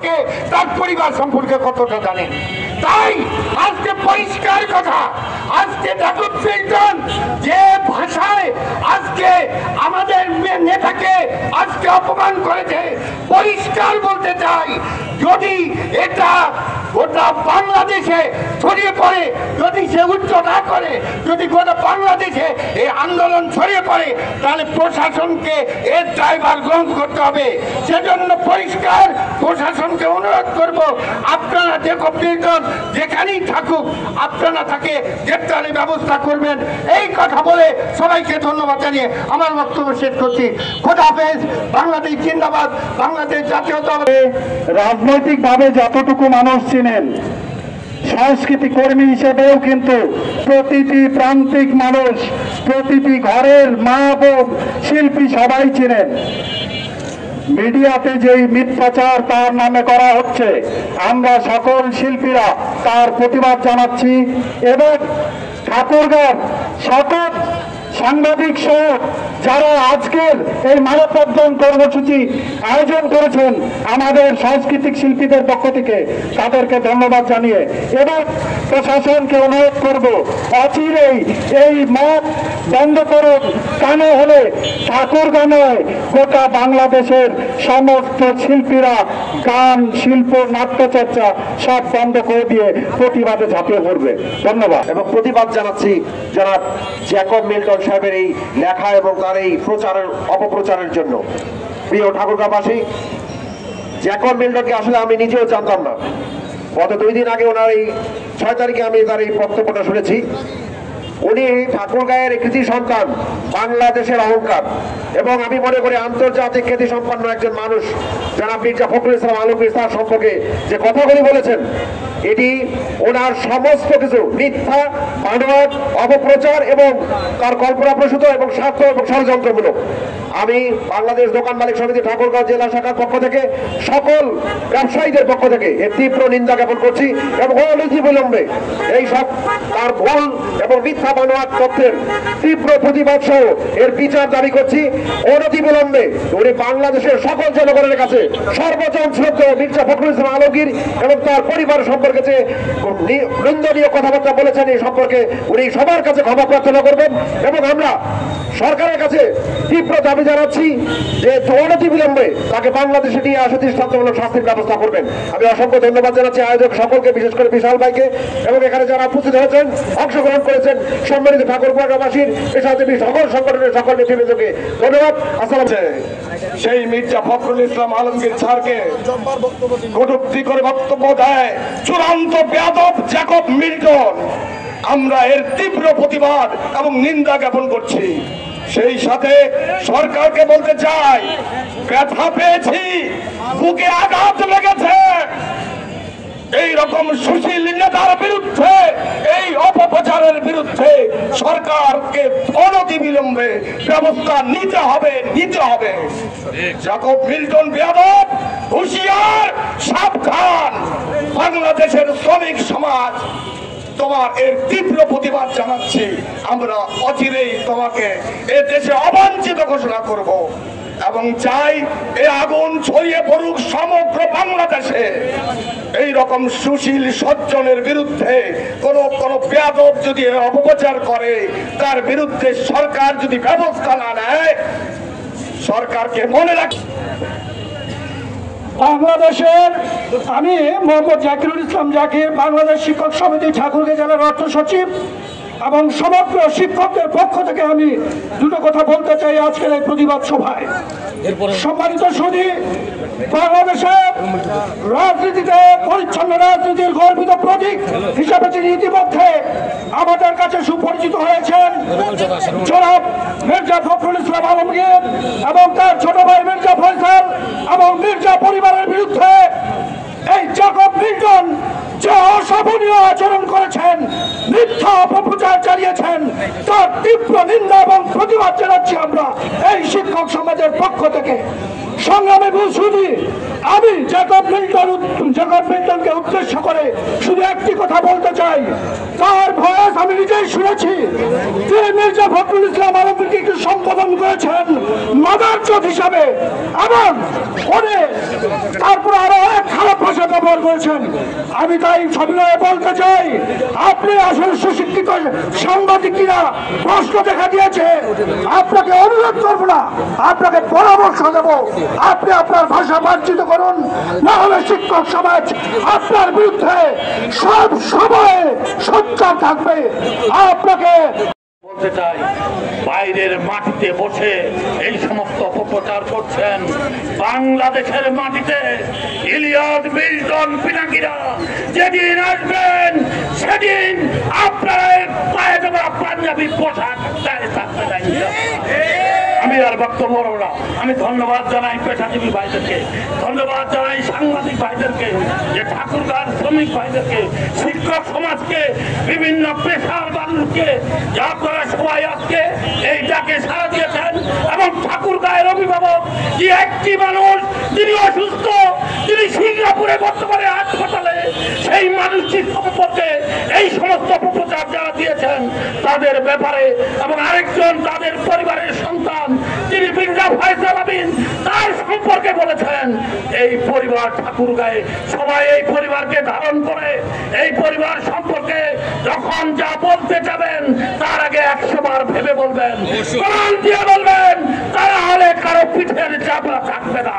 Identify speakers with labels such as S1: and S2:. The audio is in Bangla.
S1: সম্পর্কে, তার পরিবার সম্পর্কে কতটা জানেন। তাই আজকে পরিষ্কার কথা, আজকে জ্যাকব মিল্টন যে ভাষায় আজকে আমাদের নেতাকে আজকে অপমান করেছে, পরিষ্কার বলতে চাই, যদি এটা গোটা বাংলাদেশে ছড়িয়ে পড়ে, যদি সে উচ্চ না করে, যদি গোটা বাংলাদেশে এই আন্দোলন ছড়িয়ে পড়ে, তাহলে প্রশাসনকে এর দায়ভার গ্রহণ করতে হবে। সেজন্য পরিষ্কার প্রশাসনকে অনুরোধ করব, আপনারা জ্যাকব মিল্টন যেখানেই থাকুক আপনারা তাকে গ্রেপ্তারের ব্যবস্থা করবেন। এই কথা বলে সবাইকে ধন্যবাদ জানিয়ে আমার বক্তব্য শেষ করছি। খোদা হাফেজ। বাংলাদেশ জিন্দাবাদ, বাংলাদেশ জাতীয়তাবাদী।
S2: রাজনৈতিকভাবে যতটুকু মানুষ চিনেন, সংস্কৃতি কর্মী হিসেবেও কিন্তু প্রতিটি প্রান্তিক মানুষ, প্রতিটি ঘরের মা বোন, শিল্পী সবাই চিনেন। মিডিয়াতে যেই মিথ্যাচার তার নামে করা হচ্ছে, আমরা সকল শিল্পীরা তার প্রতিবাদ জানাচ্ছি এবং ঠাকুরগাঁর সকল সাংবাদিক সহ যারা আজকের এই মানববন্ধন কর্মসূচি আয়োজন করেছেন আমাদের সাংস্কৃতিক শিল্পীদের পক্ষ থেকে তাদেরকে ধন্যবাদ জানিয়ে এবং প্রশাসনকে অনুরোধ করব, অচিরেই এই মত বন্ধ করুন। কেন হলে ঠাকুরগাঁ নয়, গোটা বাংলাদেশের সমস্ত শিল্পীরা গান, শিল্প, নাট্যচর্চা সব বন্ধ করে দিয়ে প্রতিবাদে ঝাঁপিয়ে পড়বে। ধন্যবাদ
S3: এবং প্রতিবাদ জানাচ্ছি জনাব জ্যাকব মিল্টন সাহেবের এই লেখা এবং তার এই অপপ্রচারের জন্য। প্রিয় ঠাকুরগাঁবাসী, জ্যাকব মিল্টনকে আসলে আমি নিজেও জানতাম না। গত 2 দিন আগে ওনার এই 6 তারিখে আমি তার এই বক্তব্যটা শুনেছি। উনি ঠাকুরগাঁয়ের কৃতি সন্তান, বাংলাদেশের অহংকার এবং আমি মনে করি আন্তর্জাতিক খ্যাতি সম্পন্ন একজন মানুষ জনাব মির্জা ফখরুল ইসলাম আলমগীর তার সম্পর্কে যে কথাগুলি বলেছেন, এটি ওনার সমস্ত কিছু মিথ্যা, বানোয়াট, অপপ্রচার এবং তার কল্পনাপ্রসূত এবং স্বার্থ এবং ষড়যন্ত্রমূলক। আমি বাংলাদেশ দোকান মালিক সমিতি ঠাকুরগাঁও জেলা শাখার পক্ষ থেকে সকল ব্যবসায়ীদের পক্ষ থেকে এর তীব্র নিন্দা জ্ঞাপন করছি এবং অনতিবিলম্বে এই সব তার ভুল এবং মিথ্যা বানোয়াট তথ্যের তীব্র প্রতিবাদ সহ এর বিচার দাবি করছি। অনতিবিলম্বে উনি বাংলাদেশের সকল জনগণের কাছে সর্বজন শ্রদ্ধেয় মির্জা ফখরুল ইসলাম আলমগীর এবং তার পরিবার সম্পর্কে যে নিন্দনীয় কথাবার্তা বলেছেন এই সম্পর্কে উনি সবার কাছে ক্ষমা প্রার্থনা করবেন এবং আমরা সরকারের কাছে তীব্র দাবি জানাচ্ছি যে অনতিবিলম্বে তাকে বাংলাদেশে নিয়ে আসে দৃষ্টান্তমূলক শাস্তির ব্যবস্থা করবেন। আমি অসংখ্য ধন্যবাদ জানাচ্ছি আয়োজক সকলকে, বিশেষ করে বিশাল ভাইকে এবং এখানে যারা উপস্থিত হয়েছেন, অংশগ্রহণ করেছেন, সম্মানিত ঠাকুরগাঁওবাসীর পেশাজীবী সকল সংগঠনের সকল নেতৃবৃন্দকে ধন্যবাদ। আসসালাম।
S1: সেই মির্জা ফখরুল ইসলাম আলমগীর স্যারকে কটূক্তি করে বক্তব্য দেয় চূড়ান্ত বেয়াদব জ্যাকব মিল্টন। আমরা এর তীব্র প্রতিবাদ এবং নিন্দা জ্ঞাপন করছি। সেই সাথে সরকারকে বলতে চাই, ব্যথা পেয়েছি, বুকে আঘাত লেগেছে। এই রকম সুশীল নেতার বিরুদ্ধে, এই অপপ্রচারের বিরুদ্ধে সরকারকে অনতিবিলম্বে ব্যবস্থা নিতে হবে। জ্যাকব মিল্টন বেয়াদব, হুঁশিয়ার, সাবধান। বাংলাদেশের শ্রমিক সমাজ তোমার এর তীব্র প্রতিবাদ জানাচ্ছি। আমরা অচিরেই তোমাকে এ দেশে অবাঞ্ছিত ঘোষণা করব এবং চাই এ আগুন ছড়িয়ে পড়ুক সমগ্র বাংলাদেশে। এই রকম সুশীল সজ্জনের বিরুদ্ধে কোন বেয়াদব যদি অপপ্রচার করে, তার বিরুদ্ধে সরকার যদি ব্যবস্থা না নেয়, সরকারকে মনে রাখি।
S2: বাংলাদেশের আমি মোহাম্মদ জাকিরুল ইসলাম জাকির, বাংলাদেশ শিক্ষক সমিতি ঠাকুরগাঁও জেলার অর্থ সচিব এবং সমগ্র শিক্ষকদের পক্ষ থেকে আমি দুটো কথা বলতে চাই আজকের এই প্রতিবাদ সভায়। সম্মানিত সুধী, বাংলাদেশের রাজনীতিতে পরিচ্ছন্ন রাজনীতির গর্বিত প্রতীক হিসাবে যিনি ইতিমধ্যে আমাদের কাছে সুপরিচিত হয়েছেন জনাব মির্জা ফখরুল ইসলাম আলমগীর এবং তার ছোট ভাই মির্জা ফয়সাল এবং মির্জা পরিবারের বিরুদ্ধে এই জ্যাকব মিল্টন যে অশোভনীয় আচরণ করেছেন, মিথ্যা অপপ্রচার চালিয়েছেন, তার তীব্র নিন্দা এবং প্রতিবাদ জানাচ্ছি আমরা এই শিক্ষক সমাজের পক্ষ থেকে। সংগ্রামী সুধী, আমি জ্যাকব মিল্টনকে উদ্দেশ্য করে শুধু একটি কথা বলতে চাই। তার ভয়েস আমি নিজেই শুনেছি। তিনি মির্জা ফখরুল ইসলাম আলমগীরকে একটু সম্বোধন করেছেন মাদারচোদ হিসাবে এবং তারপরে আরো অনেক খারাপ ব্যবহার করেছেন। আমি তাই সবিনয়ে বলতে চাই, আপনি আসলে সুশিক্ষিত সাংবাদিক কিনা প্রশ্ন দেখা দিয়েছে। আপনাকে অনুরোধ করবো না, আপনাকে পরামর্শ দেব, আপনি আপনার ভাষা মার্জিত করুন, না হলে শিক্ষক সমাজ আপনার বিরুদ্ধে সব সময় সোচ্চার থাকবে। আপনাকে
S4: বলতে চাই, বাইরের মাটিতে বসে এই সমস্ত অপপ্রচার করছেন, বাংলাদেশের মাটিতে ইলিয়ট, মিল্টন, পিনাকিরা যেদিন আসবেন সেদিন আপনার পায়ে দেওয়া পাঞ্জাবি পোশাক থাকবে না। আমি আর বক্তব্য না, আমি ধন্যবাদ জানাই পেশাজীবী ভাইদেরকে, ধন্যবাদ জানাই সাংবাদিক ভাইদেরকে, যে ঠাকুরগাঁর শ্রমিক ভাইদেরকে, শিক্ষক সমাজকে, বিভিন্ন পেশার মানুষকে, যা আপনারা সবাই আজকে এই ডাকে সাড়া দিয়েছেন। এবং ঠাকুরগাঁয়ের অভিভাবক যে একটি মানুষ, তিনি অসুস্থ, তিনি সিঙ্গাপুরে বর্তমানে হাসপাতালে, সেই মানুষটির সম্পর্কে এই সমস্ত অপপ্রচার যারা দিয়েছেন তাদের ব্যাপারে, এবং আরেকজন তাদের পরিবারের সন্তান তিনি বিন্দা ফয়সাল আমিন, তার সম্পর্কে বলেছেন এই পরিবার ঠাকুরগাঁয়ে সবাই এই পরিবারকে ধারণ করে, এই পরিবার সম্পর্কে যখন যা বলতে যাবেন তার আগে 100 বার ভেবে বলবেন, কোরআন দিয়ে বলবেন, তাহলে কারো পিঠের চাপা থাকবে না।